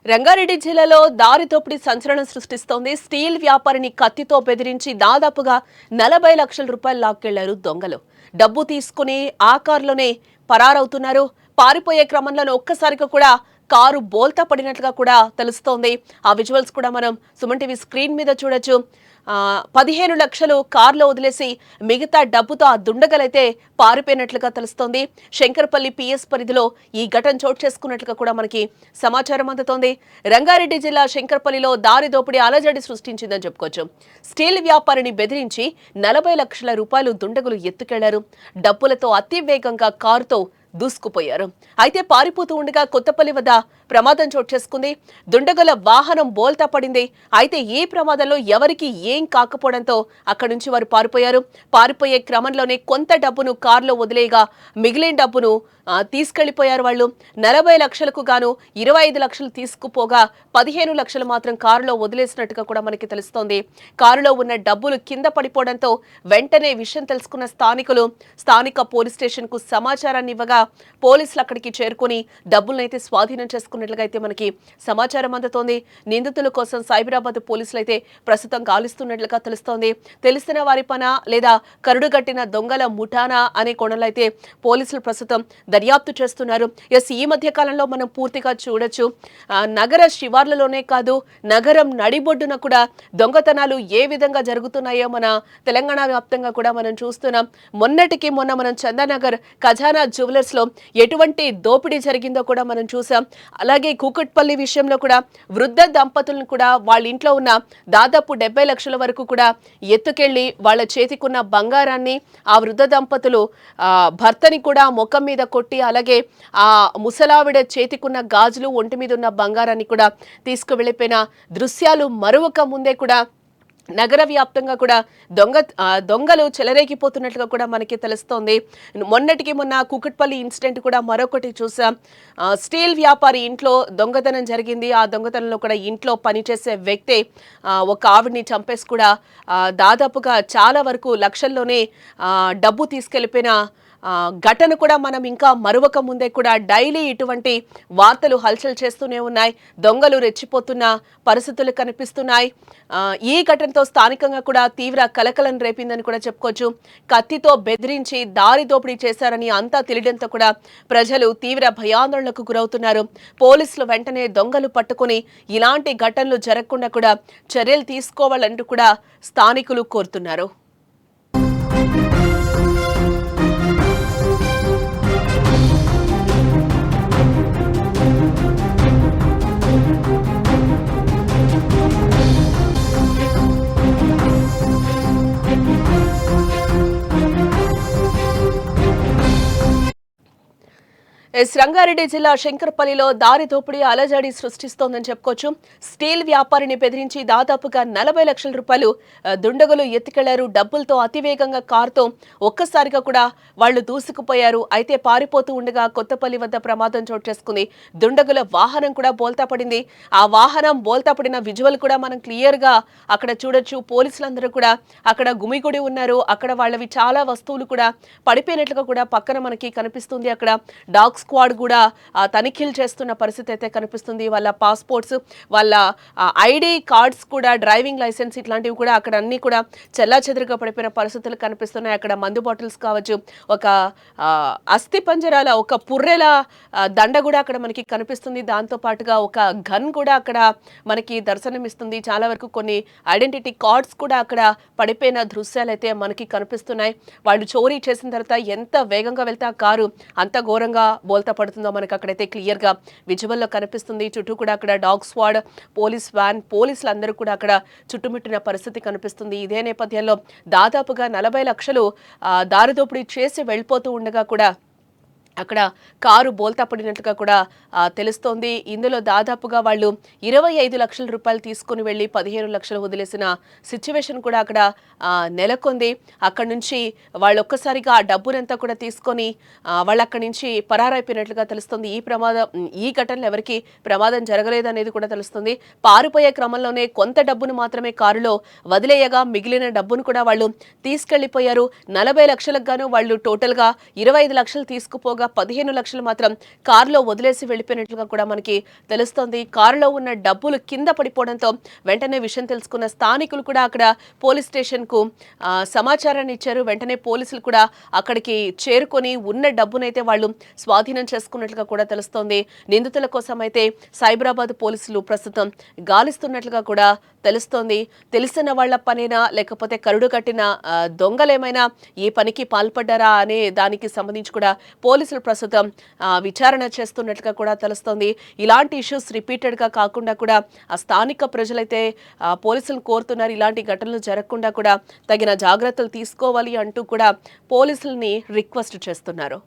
రంగారెడ్డి జిల్లాలో దారి దోపిడీ సంచలనం సృష్టిస్తోంది. స్టీల్ వ్యాపారిని కత్తితో బెదిరించి దాదాపుగా 40 లక్షల రూపాయలు లాక్కెళ్లారు దొంగలు. డబ్బు తీసుకుని ఆ కారులోనే పరారవుతున్నారు. పారిపోయే క్రమంలోనే ఒక్కసారిగా కూడా కారు బోల్తా పడినట్లుగా కూడా తెలుస్తోంది. ఆ విజువల్స్ కూడా మనం సుమన్ టీవీ స్క్రీన్ మీద చూడొచ్చు. 15 లక్షలు కారులో వదిలేసి మిగతా డబ్బుతో ఆ దుండగలైతే పారిపోయినట్లుగా తెలుస్తోంది. శంకరపల్లి పిఎస్ పరిధిలో ఈ ఘటన చోటు చేసుకున్నట్లుగా కూడా మనకి సమాచారం అందుతోంది. రంగారెడ్డి జిల్లా శంకరపల్లిలో దారి దోపిడీ అలజడి సృష్టించిందని చెప్పుకోవచ్చు. స్టీల్ వ్యాపారిని బెదిరించి 40 లక్షల రూపాయలు దుండగులు ఎత్తుకెళ్లారు. డబ్బులతో అతివేగంగా కారుతో దూసుకుపోయారు. అయితే పారిపోతూ ఉండగా కొత్తపల్లి వద్ద ప్రమాదం చోటు చేసుకుంది. దుండగుల వాహనం బోల్తా పడింది. అయితే ఈ ప్రమాదంలో ఎవరికి ఏం కాకపోవడంతో అక్కడి నుంచి వారు పారిపోయారు. పారిపోయే క్రమంలోనే కొంత డబ్బును కారులో వదిలేయగా మిగిలిన డబ్బును తీసుకెళ్లిపోయారు. వాళ్ళు 40 లక్షలకు గాను 25 లక్షలు తీసుకుపోగా 15 లక్షలు మాత్రం కారులో వదిలేసినట్టుగా కూడా మనకి తెలుస్తోంది. కారులో ఉన్న డబ్బులు కింద పడిపోవడంతో వెంటనే విషయం తెలుసుకున్న స్థానికులు స్థానిక పోలీస్ స్టేషన్ కు సమాచారాన్ని ఇవ్వగా పోలీసులు అక్కడికి చేరుకుని డబ్బులనైతే స్వాధీనం చేసుకున్నట్లుగా అయితే మనకి సమాచారం అందుతోంది. నిందితుల కోసం సైబరాబాద్ పోలీసులు అయితే ప్రస్తుతం గాలిస్తున్నట్లుగా తెలుస్తోంది. తెలిసిన వారి పనా లేదా కరుడుగట్టిన దొంగల ముఠానా అనే కోణంలో అయితే పోలీసులు ప్రస్తుతం దర్యాప్తు చేస్తున్నారు. ఈ మధ్య కాలంలో మనం పూర్తిగా చూడొచ్చు. నగర శివార్లలోనే కాదు నగరం నడిబొడ్డున కూడా దొంగతనాలు ఏ విధంగా జరుగుతున్నాయో మన తెలంగాణ వ్యాప్తంగా కూడా మనం చూస్తున్నాం. మొన్నటికి మొన్న మనం చందానగర్ ఖజానా జ్యువెలర్స్ లో ఎటువంటి దోపిడీ జరిగిందో కూడా మనం చూసాం. అలాగే కూకట్పల్లి విషయంలో కూడా వృద్ధ దంపతులను కూడా వాళ్ళ ఇంట్లో ఉన్న దాదాపు 70 లక్షల వరకు కూడా ఎత్తుకెళ్లి వాళ్ళ చేతికున్న బంగారాన్ని ఆ వృద్ధ దంపతులు భర్తని కూడా ముఖం మీద కొట్టి అలాగే ఆ ముసలావిడ చేతికున్న గాజులు ఒంటి మీద ఉన్న బంగారాన్ని కూడా తీసుకువెళ్లిపోయిన దృశ్యాలు మరొక ముందే కూడా నగర వ్యాప్తంగా కూడా దొంగలు చెలరేగిపోతున్నట్లుగా కూడా మనకి తెలుస్తోంది. మొన్నటికి మొన్న కూకట్పల్లి ఇన్సిడెంట్ కూడా మరొకటి చూసాం. స్టీల్ వ్యాపారి ఇంట్లో దొంగతనం జరిగింది. ఆ దొంగతనంలో కూడా ఇంట్లో పనిచేసే వ్యక్తే ఒక ఆవిడ్ని చంపేసి కూడా దాదాపుగా చాలా వరకు లక్షల్లోనే డబ్బు తీసుకెళ్లిపోయిన ఘటన కూడా మనం ఇంకా మరొక ముందే కూడా డైలీ ఇటువంటి వార్తలు హల్చల్ చేస్తూనే ఉన్నాయి. దొంగలు రెచ్చిపోతున్న పరిస్థితులు కనిపిస్తున్నాయి. ఈ ఘటనతో స్థానికంగా కూడా తీవ్ర కలకలం రేపిందని కూడా చెప్పుకోవచ్చు. కత్తితో బెదిరించి దారి దోపిడీ చేశారని అంతా తెలియడంతో కూడా ప్రజలు తీవ్ర భయాందోళనకు గురవుతున్నారు. పోలీసులు వెంటనే దొంగలు పట్టుకుని ఇలాంటి ఘటనలు జరగకుండా కూడా చర్యలు తీసుకోవాలంటూ కూడా స్థానికులు కోరుతున్నారు. రంగారెడ్డి జిల్లా శంకరపల్లిలో దారి దోపిడీ అలజడి సృష్టిస్తోందని చెప్పుకోవచ్చు. స్టీల్ వ్యాపారిని బెదిరించి దాదాపుగా 40 లక్షల రూపాయలు దుండగులు ఎత్తుకెళ్లారు. డబ్బులతో అతివేగంగా కారుతో ఒక్కసారిగా కూడా వాళ్లు దూసుకుపోయారు. అయితే పారిపోతూ ఉండగా కొత్తపల్లి వద్ద ప్రమాదం చోటు చేసుకుంది. దుండగుల వాహనం కూడా బోల్తా పడింది. ఆ వాహనం బోల్తా పడిన విజువల్ కూడా మనం క్లియర్ గా అక్కడ చూడొచ్చు. పోలీసులందరూ కూడా అక్కడ గుమిగుడి ఉన్నారు. అక్కడ వాళ్ళవి చాలా వస్తువులు కూడా పడిపోయినట్లుగా కూడా పక్కన మనకి కనిపిస్తుంది. అక్కడ డాగ్ స్క్వాడ్ కూడా తనిఖీలు చేస్తున్న పరిస్థితి అయితే కనిపిస్తుంది. వాళ్ళ పాస్పోర్ట్స్, వాళ్ళ ఐడి కార్డ్స్ కూడా, డ్రైవింగ్ లైసెన్స్ ఇట్లాంటివి కూడా అక్కడ అన్ని కూడా చెల్లాచెదురుగా పడిపోయిన పరిస్థితులు కనిపిస్తున్నాయి. అక్కడ మందు బాటిల్స్ కావచ్చు, ఒక అస్థి పంజరాల ఒక పుర్రెల దండ కూడా అక్కడ మనకి కనిపిస్తుంది. దాంతో పాటుగా ఒక గన్ కూడా అక్కడ మనకి దర్శనమిస్తుంది. చాలా వరకు కొన్ని ఐడెంటిటీ కార్డ్స్ కూడా అక్కడ పడిపోయిన దృశ్యాలు అయితే మనకి కనిపిస్తున్నాయి. వాళ్ళు చోరీ చేసిన తర్వాత ఎంత వేగంగా వెళ్తే ఆ కారు అంత ఘోరంగా బోల్తా పడుతుందో మనకు అక్కడైతే క్లియర్ గా విజువల్లో కనిపిస్తుంది. చుట్టూ కూడా అక్కడ డాగ్ స్క్వాడ్, పోలీస్ వ్యాన్, పోలీసులు అందరూ కూడా అక్కడ చుట్టుముట్టిన పరిస్థితి కనిపిస్తుంది. ఇదే నేపథ్యంలో దాదాపుగా 40 లక్షలు దారిదోపిడీ చేసి వెళ్ళిపోతూ ఉండగా కూడా అక్కడ కారు బోల్తా పడినట్టుగా కూడా తెలుస్తోంది. ఇందులో దాదాపుగా వాళ్ళు 25 లక్షల రూపాయలు తీసుకుని వెళ్ళి 15 లక్షలు వదిలేసిన సిచ్యువేషన్ కూడా అక్కడ నెలకొంది. అక్కడి నుంచి వాళ్ళు ఒక్కసారిగా ఆ డబ్బునంతా కూడా తీసుకొని వాళ్ళు అక్కడి నుంచి పరారైపోయినట్లుగా తెలుస్తుంది. ఈ ఘటనలో ఎవరికి ప్రమాదం జరగలేదనేది కూడా తెలుస్తుంది. పారిపోయే క్రమంలోనే కొంత డబ్బును మాత్రమే కారులో వదిలేయగా మిగిలిన డబ్బును కూడా వాళ్ళు తీసుకెళ్లిపోయారు. 40 లక్షలకు గాను వాళ్ళు టోటల్ గా 25 లక్షలు తీసుకుపోగా దాదాపుగా 15 లక్షలు మాత్రం కారులో వదిలేసి వెళ్లిపోయినట్లుగా కూడా మనకి తెలుస్తోంది. కారులో ఉన్న డబ్బులు కింద పడిపోవడంతో వెంటనే విషయం తెలుసుకున్న స్థానికులు కూడా అక్కడ పోలీస్ స్టేషన్ కు సమాచారాన్ని ఇచ్చారు. వెంటనే పోలీసులు కూడా అక్కడికి చేరుకొని ఉన్న డబ్బునైతే వాళ్ళు స్వాధీనం చేసుకున్నట్లుగా కూడా తెలుస్తోంది. నిందితుల కోసం అయితే సైబరాబాద్ పోలీసులు ప్రస్తుతం గాలిస్తున్నట్లుగా కూడా తెలుస్తోంది. తెలిసిన వాళ్ల పనేనా లేకపోతే కరుడు కట్టిన దొంగలేమైనా ఈ పనికి పాల్పడ్డారా అనే దానికి సంబంధించి కూడా పోలీసులు ప్రస్తుతం విచారణ చేస్తున్నట్లుగా కూడా తెలుస్తోంది. ఇలాంటి ఇష్యూస్ రిపీటెడ్ గా కాకుండా కూడా ఆ స్థానిక ప్రజలైతే పోలీసులు కోరుతున్నారు. ఇలాంటి ఘటనలు జరగకుండా కూడా తగిన జాగ్రత్తలు తీసుకోవాలి అంటూ కూడా పోలీసుల్ని రిక్వెస్ట్ చేస్తున్నారు.